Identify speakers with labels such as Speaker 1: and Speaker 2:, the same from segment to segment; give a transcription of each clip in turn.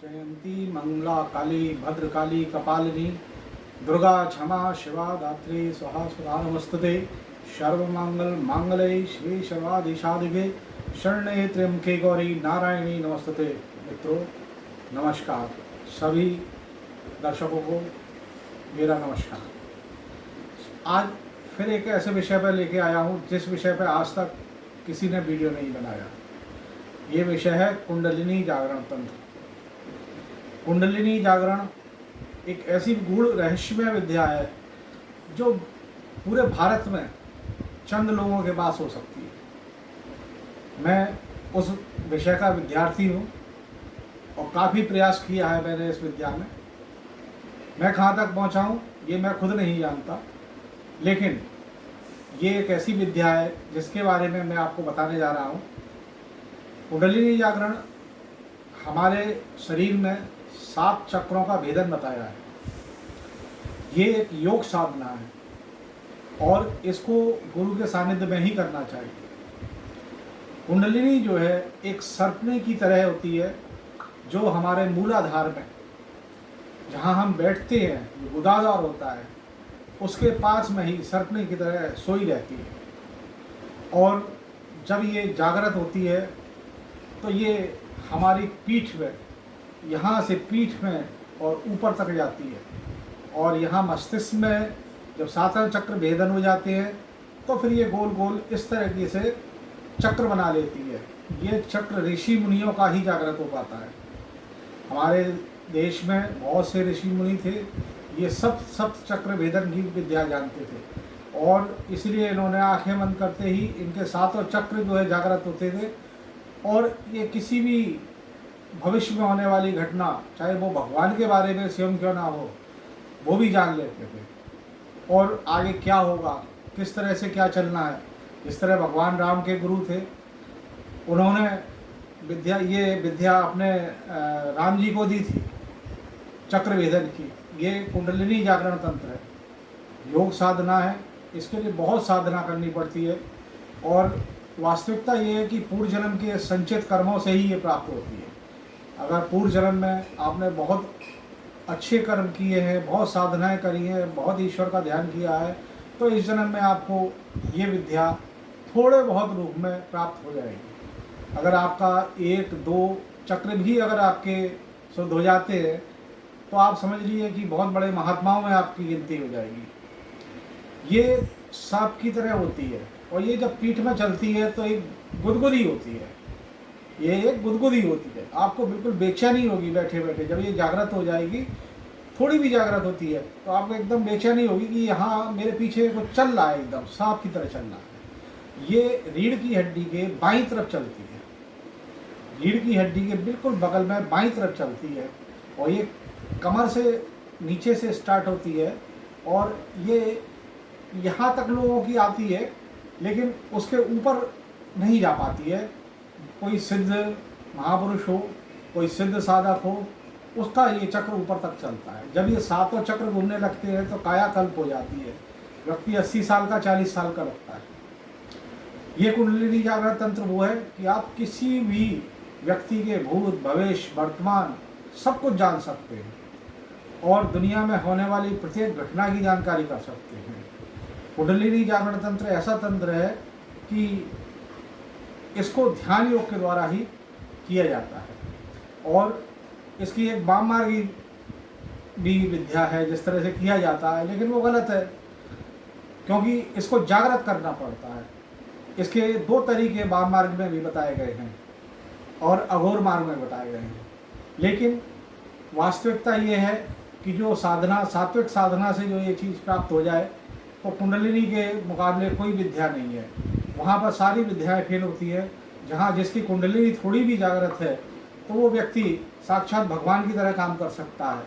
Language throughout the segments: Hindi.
Speaker 1: जयंती मंगला काली भद्रकाली कपालिनी दुर्गा क्षमा शिवा दात्री स्वाहा सुधा नमस्तुते सर्वमंगल मांगल्ये शिवे सर्वाधिशाधिके शरण्ये त्र्यंबके गौरी नारायणी नमस्तुते। मित्रों नमस्कार, सभी दर्शकों को मेरा नमस्कार। आज फिर एक ऐसे विषय पर लेके आया हूँ जिस विषय पर आज तक किसी ने वीडियो नहीं बनाया। ये विषय है कुंडलिनी जागरण तंत्र। कुंडलिनी जागरण एक ऐसी गूढ़ रहस्यमय विद्या है जो पूरे भारत में चंद लोगों के पास हो सकती है। मैं उस विषय का विद्यार्थी हूँ और काफ़ी प्रयास किया है मैंने इस विद्या में। मैं कहाँ तक पहुँचा हूँ ये मैं खुद नहीं जानता, लेकिन ये एक ऐसी विद्या है जिसके बारे में मैं आपको बताने जा रहा हूँ। कुंडलिनी जागरण हमारे शरीर में 7 चक्रों का भेदन बताया है। ये एक योग साधना है और इसको गुरु के सानिध्य में ही करना चाहिए। कुंडलिनी जो है एक सर्पने की तरह होती है जो हमारे मूलाधार में जहाँ हम बैठते हैं, जो गुदादार होता है, उसके पास में ही सर्पने की तरह सोई रहती है। और जब ये जागृत होती है तो ये हमारी पीठ में, यहाँ से पीठ में और ऊपर तक जाती है और यहाँ मस्तिष्क में जब 7 चक्र भेदन हो जाते हैं तो फिर ये गोल गोल इस तरीके से चक्र बना लेती है। ये चक्र ऋषि मुनियों का ही जागृत हो पाता है। हमारे देश में बहुत से ऋषि मुनि थे, ये सब चक्र भेदन की विद्या जानते थे और इसलिए इन्होंने आंखें बंद करते ही इनके 7 चक्र जो है जागृत होते थे और ये किसी भी भविष्य में होने वाली घटना, चाहे वो भगवान के बारे में स्वयं क्यों ना हो, वो भी जान लेते थे और आगे क्या होगा, किस तरह से क्या चलना है। इस तरह भगवान राम के गुरु थे, उन्होंने ये विद्या अपने राम जी को दी थी चक्र भेदन की। ये कुंडलिनी जागरण तंत्र है, योग साधना है। इसके लिए बहुत साधना करनी पड़ती है और वास्तविकता ये है कि पूर्व जन्म के संचित कर्मों से ही ये प्राप्त होती है। अगर पूर्व जन्म में आपने बहुत अच्छे कर्म किए हैं, बहुत साधनाएं करी हैं, बहुत ईश्वर का ध्यान किया है, तो इस जन्म में आपको ये विद्या थोड़े बहुत रूप में प्राप्त हो जाएगी। अगर आपका 1-2 चक्र भी अगर आपके शुद्ध हो जाते हैं तो आप समझ लीजिए कि बहुत बड़े महात्माओं में आपकी गिनती हो जाएगी। ये सांप की तरह होती है और ये जब पीठ में चलती है तो एक गुदगुदी होती है। ये एक गुदगुदी होती है, आपको बिल्कुल बेचैनी होगी बैठे बैठे। जब ये जागृत हो जाएगी, थोड़ी भी जागृत होती है तो आपको एकदम बेचैनी होगी कि यहाँ मेरे पीछे कुछ चल रहा है, एकदम सांप की तरह चल रहा है। ये रीढ़ की हड्डी के बाईं तरफ चलती है, रीढ़ की हड्डी के बिल्कुल बगल में बाईं तरफ चलती है और ये कमर से नीचे से स्टार्ट होती है और ये यहाँ तक लोगों की आती है, लेकिन उसके ऊपर नहीं जा पाती है। कोई सिद्ध महापुरुष हो, कोई सिद्ध साधक हो, उसका ये चक्र ऊपर तक चलता है। जब ये 7 चक्र घूमने लगते हैं तो कायाकल्प हो जाती है। व्यक्ति 80 साल का, 40 साल का लगता है। ये कुंडलिनी जागरण तंत्र वो है कि आप किसी भी व्यक्ति के भूत, भविष्य, वर्तमान सब कुछ जान सकते हैं और दुनिया में होने वाली प्रत्येक घटना की जानकारी कर सकते हैं। कुंडलिनी जागरण तंत्र ऐसा तंत्र है कि इसको ध्यान योग के द्वारा ही किया जाता है और इसकी एक वाम मार्गी भी विद्या है जिस तरह से किया जाता है, लेकिन वो गलत है क्योंकि इसको जागृत करना पड़ता है। इसके 2 तरीके वाम मार्ग में भी बताए गए हैं और अघोर मार्ग में बताए गए हैं, लेकिन वास्तविकता ये है कि जो साधना, सात्विक साधना से जो ये चीज़ प्राप्त हो जाए तो कुंडलिनी के मुकाबले कोई विद्या नहीं है। वहाँ पर सारी विद्याएं फेल होती है। जहाँ जिसकी कुंडलिनी थोड़ी भी जागृत है तो वो व्यक्ति साक्षात भगवान की तरह काम कर सकता है,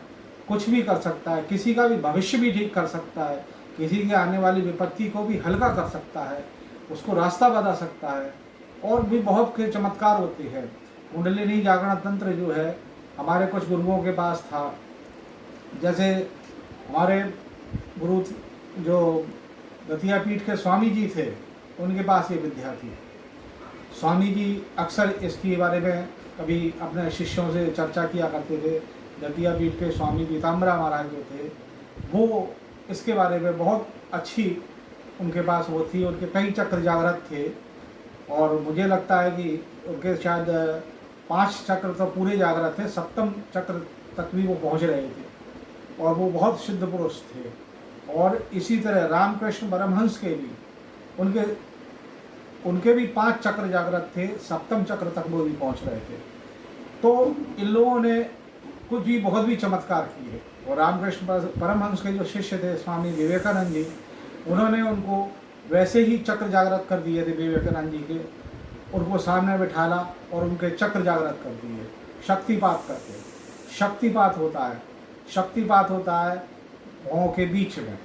Speaker 1: कुछ भी कर सकता है, किसी का भी भविष्य भी ठीक कर सकता है, किसी की आने वाली विपत्ति को भी हल्का कर सकता है, उसको रास्ता बता सकता है और भी बहुत के चमत्कार होते हैं। कुंडलिनी जागरण तंत्र जो है हमारे कुछ गुरुओं के पास था। जैसे हमारे गुरु जो दतिया पीठ के स्वामी जी थे, उनके पास ये विद्या थी। स्वामी जी अक्सर इसके बारे में कभी अपने शिष्यों से चर्चा किया करते थे। दतिया पीठ के स्वामी पीताम्बरा महाराज जो थे, वो इसके बारे में बहुत अच्छी उनके पास वो थी। उनके कई चक्र जागृत थे और मुझे लगता है कि उनके शायद 5 चक्र तो पूरे जागृत थे, 7वें चक्र तक भी वो पहुंच रहे थे और वो बहुत सिद्ध पुरुष थे। और इसी तरह रामकृष्ण परमहंस के भी उनके भी 5 चक्र जागृत थे, 7वें चक्र तक वो भी पहुंच रहे थे। तो इन लोगों ने कुछ भी बहुत भी चमत्कार किए। और रामकृष्ण परमहंस के जो शिष्य थे स्वामी विवेकानंद जी, उन्होंने उनको वैसे ही चक्र जागृत कर दिए थे विवेकानंद जी के, उनको सामने बिठाला और उनके चक्र जागृत कर दिए शक्तिपात करके। शक्तिपात होता है पाँव के बीच में,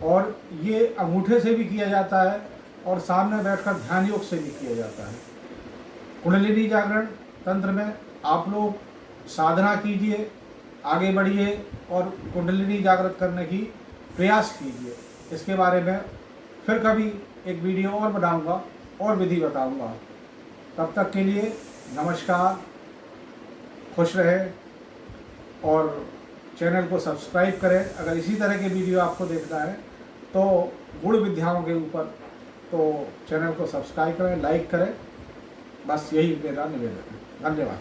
Speaker 1: और ये अंगूठे से भी किया जाता है और सामने बैठकर ध्यान योग से भी किया जाता है। कुंडलिनी जागरण तंत्र में आप लोग साधना कीजिए, आगे बढ़िए और कुंडलिनी जागृत करने की प्रयास कीजिए। इसके बारे में फिर कभी एक वीडियो और बनाऊंगा और विधि बताऊंगा। तब तक के लिए नमस्कार, खुश रहे और चैनल को सब्सक्राइब करें। अगर इसी तरह के वीडियो आपको देखना है तो गुण विद्याओं के ऊपर, तो चैनल को सब्सक्राइब करें, लाइक करें। बस यही मेरा निवेदन है। धन्यवाद।